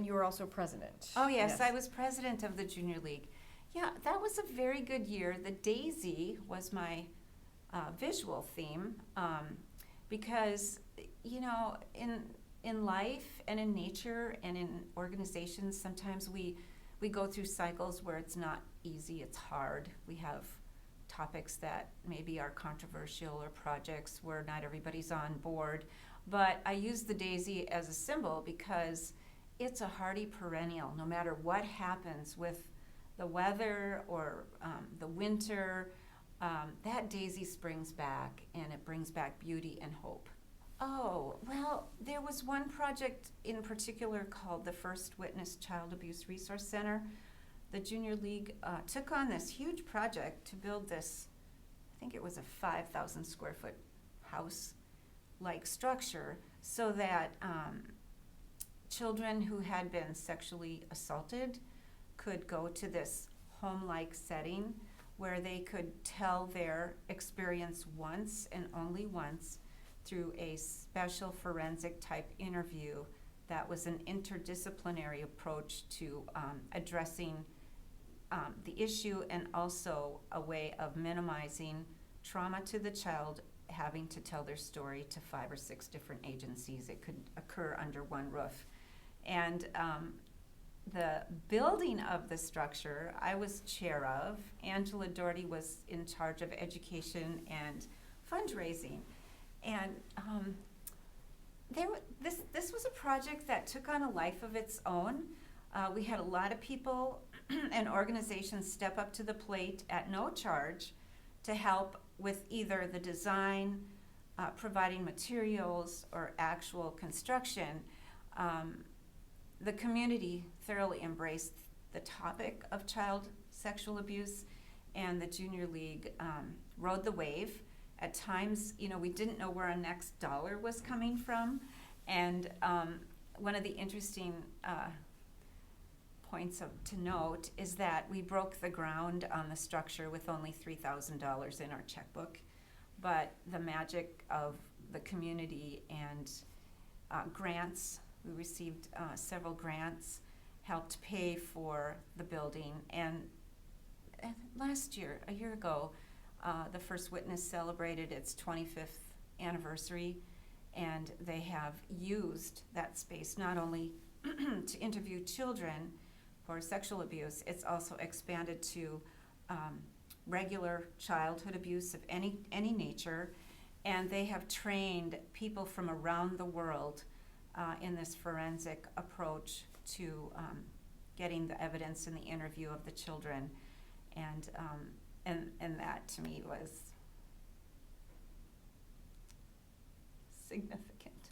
And you were also president. Oh, yes, I was president of the Junior League. Yeah, that was a very good year. The daisy was my visual theme because, you know, in life and in nature and in organizations, sometimes we go through cycles where it's not easy, it's hard. We have topics that maybe are controversial or projects where not everybody's on board. But I use the daisy as a symbol because it's a hardy perennial. No matter what happens with the weather or the winter, that daisy springs back and it brings back beauty and hope. Oh, well, there was one project in particular called the First Witness Child Abuse Resource Center. The Junior League took on this huge project to build this, I think it was a 5,000 square foot house-like structure so that children who had been sexually assaulted could go to this home-like setting where they could tell their experience once and only once through a special forensic type interview that was an interdisciplinary approach to addressing the issue and also a way of minimizing trauma to the child having to tell their story to 5 or 6 different agencies. It could occur under one roof. And the building of the structure, I was chair of. Angela Doherty was in charge of education and fundraising. And this was a project that took on a life of its own. We had a lot of people and organizations step up to the plate at no charge to help with either the design, providing materials, or actual construction. The community thoroughly embraced the topic of child sexual abuse, and the Junior League rode the wave. At times, you know, we didn't know where our next dollar was coming from, and one of the interesting points to note is that we broke the ground on the structure with only $3,000 in our checkbook, but the magic of the community and grants, we received several grants, helped pay for the building. And last year, a year ago, the First Witness celebrated its 25th anniversary, and they have used that space not only to interview children for sexual abuse, it's also expanded to regular childhood abuse of any nature, and they have trained people from around the world in this forensic approach to getting the evidence in the interview of the children, and that to me was significant.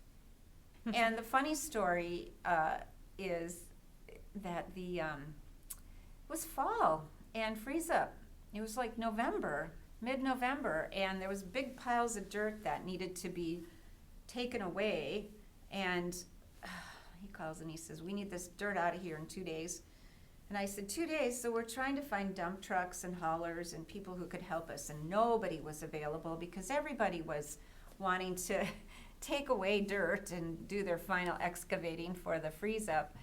And the funny story is that it was fall and freeze up. It was like November, mid-November, and there was big piles of dirt that needed to be taken away. And he calls and he says, "We need this dirt out of here in 2 days." And I said, 2 days? So we're trying to find dump trucks and haulers and people who could help us, and nobody was available because everybody was wanting to take away dirt and do their final excavating for the freeze up.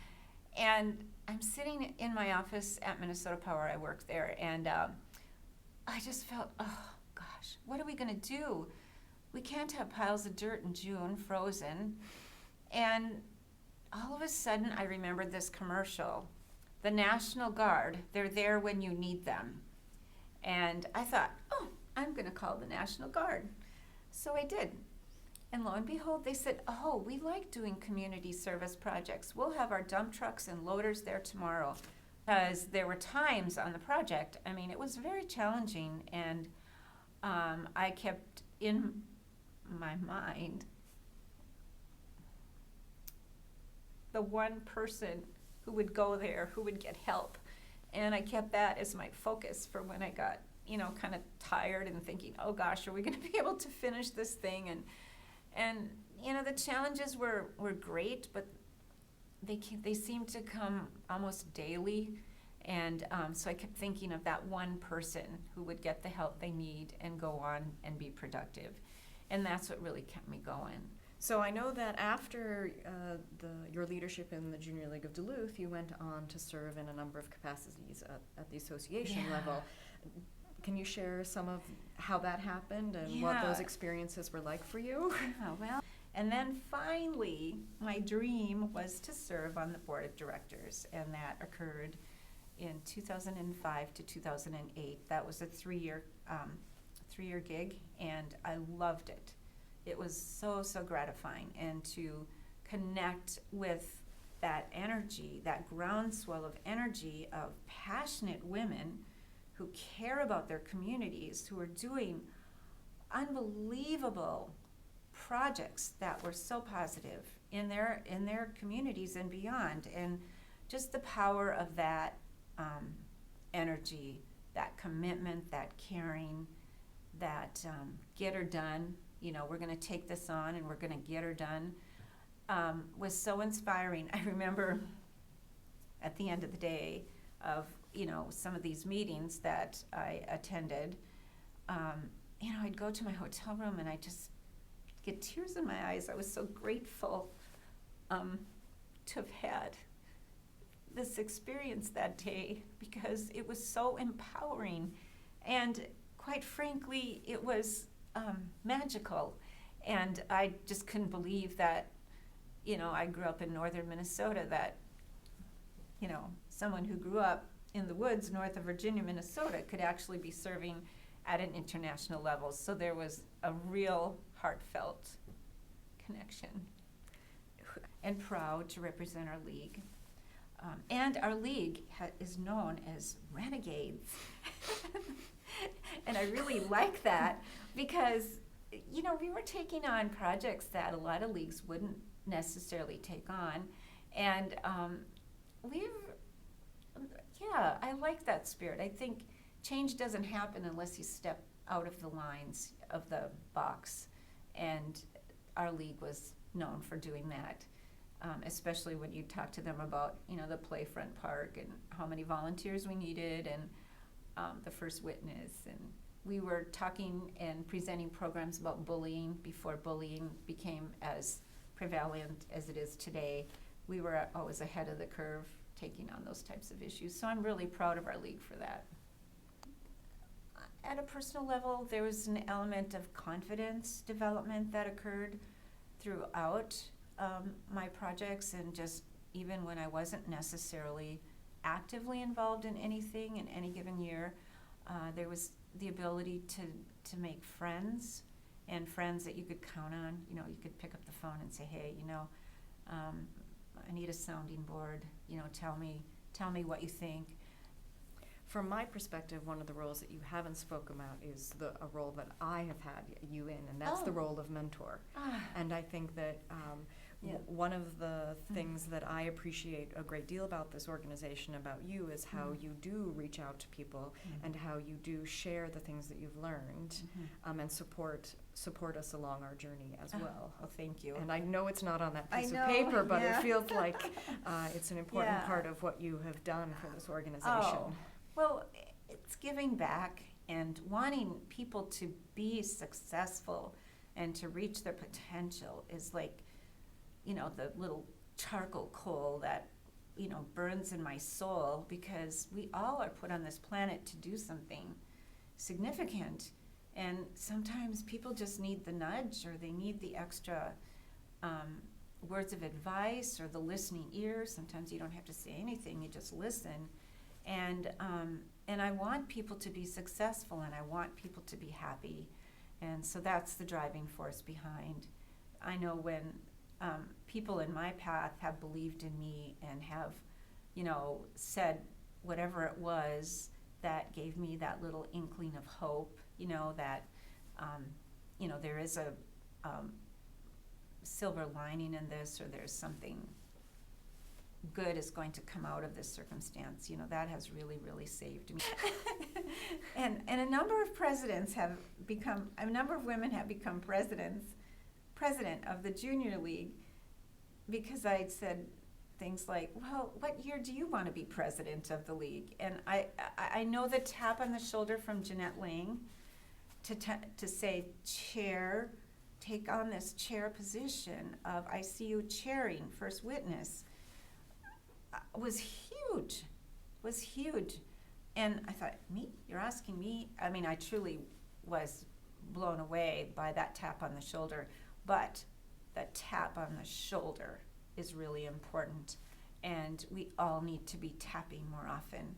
And I'm sitting in my office at Minnesota Power, I work there, and I just felt, oh gosh, what are we gonna do? We can't have piles of dirt in June, frozen. And all of a sudden I remembered this commercial, the National Guard, they're there when you need them. And I thought, oh, I'm gonna call the National Guard. So I did. And lo and behold, they said, oh, we like doing community service projects. We'll have our dump trucks and loaders there tomorrow. Because there were times on the project, I mean, it was very challenging, and I kept in my mind the one person who would go there, who would get help. And I kept that as my focus for when I got, you know, kind of tired and thinking, oh gosh, are we gonna be able to finish this thing? And you know, the challenges were great, but they seemed to come almost daily. And so I kept thinking of that one person who would get the help they need and go on and be productive. And that's what really kept me going. So I know that after your leadership in the Junior League of Duluth, you went on to serve in a number of capacities at the association level. Can you share some of how that happened and what those experiences were like for you? Yeah, well, and then finally, my dream was to serve on the board of directors, and that occurred in 2005 to 2008. That was a three-year gig, and I loved it. It was so gratifying, and to connect with that energy, that groundswell of energy of passionate women who care about their communities, who are doing unbelievable projects that were so positive in their communities and beyond, and just the power of that energy, that commitment, that caring, that get her done. We're going to take this on and we're going to get her done. Was so inspiring. I remember at the end of the day of some of these meetings that I attended, I'd go to my hotel room and I just get tears in my eyes. I was so grateful to have had this experience that day, because it was so empowering, and quite frankly, it was magical. And I just couldn't believe that, I grew up in northern Minnesota, that, someone who grew up in the woods north of Virginia, Minnesota, could actually be serving at an international level. So there was a real heartfelt connection, and proud to represent our league. And our league is known as Renegades. And I really like that, because, we were taking on projects that a lot of leagues wouldn't necessarily take on. And I like that spirit. I think change doesn't happen unless you step out of the lines of the box. And our league was known for doing that. Especially when you talk to them about, the Playfront Park and how many volunteers we needed, and the First Witness. And we were talking and presenting programs about bullying before bullying became as prevalent as it is today. We were always ahead of the curve taking on those types of issues. So I'm really proud of our league for that. At a personal level, there was an element of confidence development that occurred throughout my projects, and just even when I wasn't necessarily actively involved in anything in any given year, there was the ability to make friends, and friends that you could count on. You could pick up the phone and say, hey, I need a sounding board, tell me what you think. From my perspective, one of the roles that you haven't spoken about is a role that I have had you in, and that's the role of mentor. And I think that one of the things that I appreciate a great deal about this organization, about you, is how you do reach out to people, and how you do share the things that you've learned, and support us along our journey as well. Well, thank you. And I know it's not on that piece of paper, but it feels like it's an important part of what you have done for this organization. Well, it's giving back and wanting people to be successful and to reach their potential is like, the little charcoal coal that, burns in my soul, because we all are put on this planet to do something significant. And sometimes people just need the nudge, or they need the extra words of advice, or the listening ear. Sometimes you don't have to say anything, you just listen. And I want people to be successful, and I want people to be happy. And so that's the driving force behind. I know when people in my path have believed in me and have, said whatever it was that gave me that little inkling of hope, that, there is a silver lining in this, or there's something good is going to come out of this circumstance, that has really, really saved me. and a number of women have become president of the Junior League, because I'd said things like, well, what year do you want to be president of the league? And I know the tap on the shoulder from Jeanette Lang to say, chair, take on this chair position of ICU chairing first witness was huge, And I thought, me? You're asking me? I mean, I truly was blown away by that tap on the shoulder, but the tap on the shoulder is really important, and we all need to be tapping more often.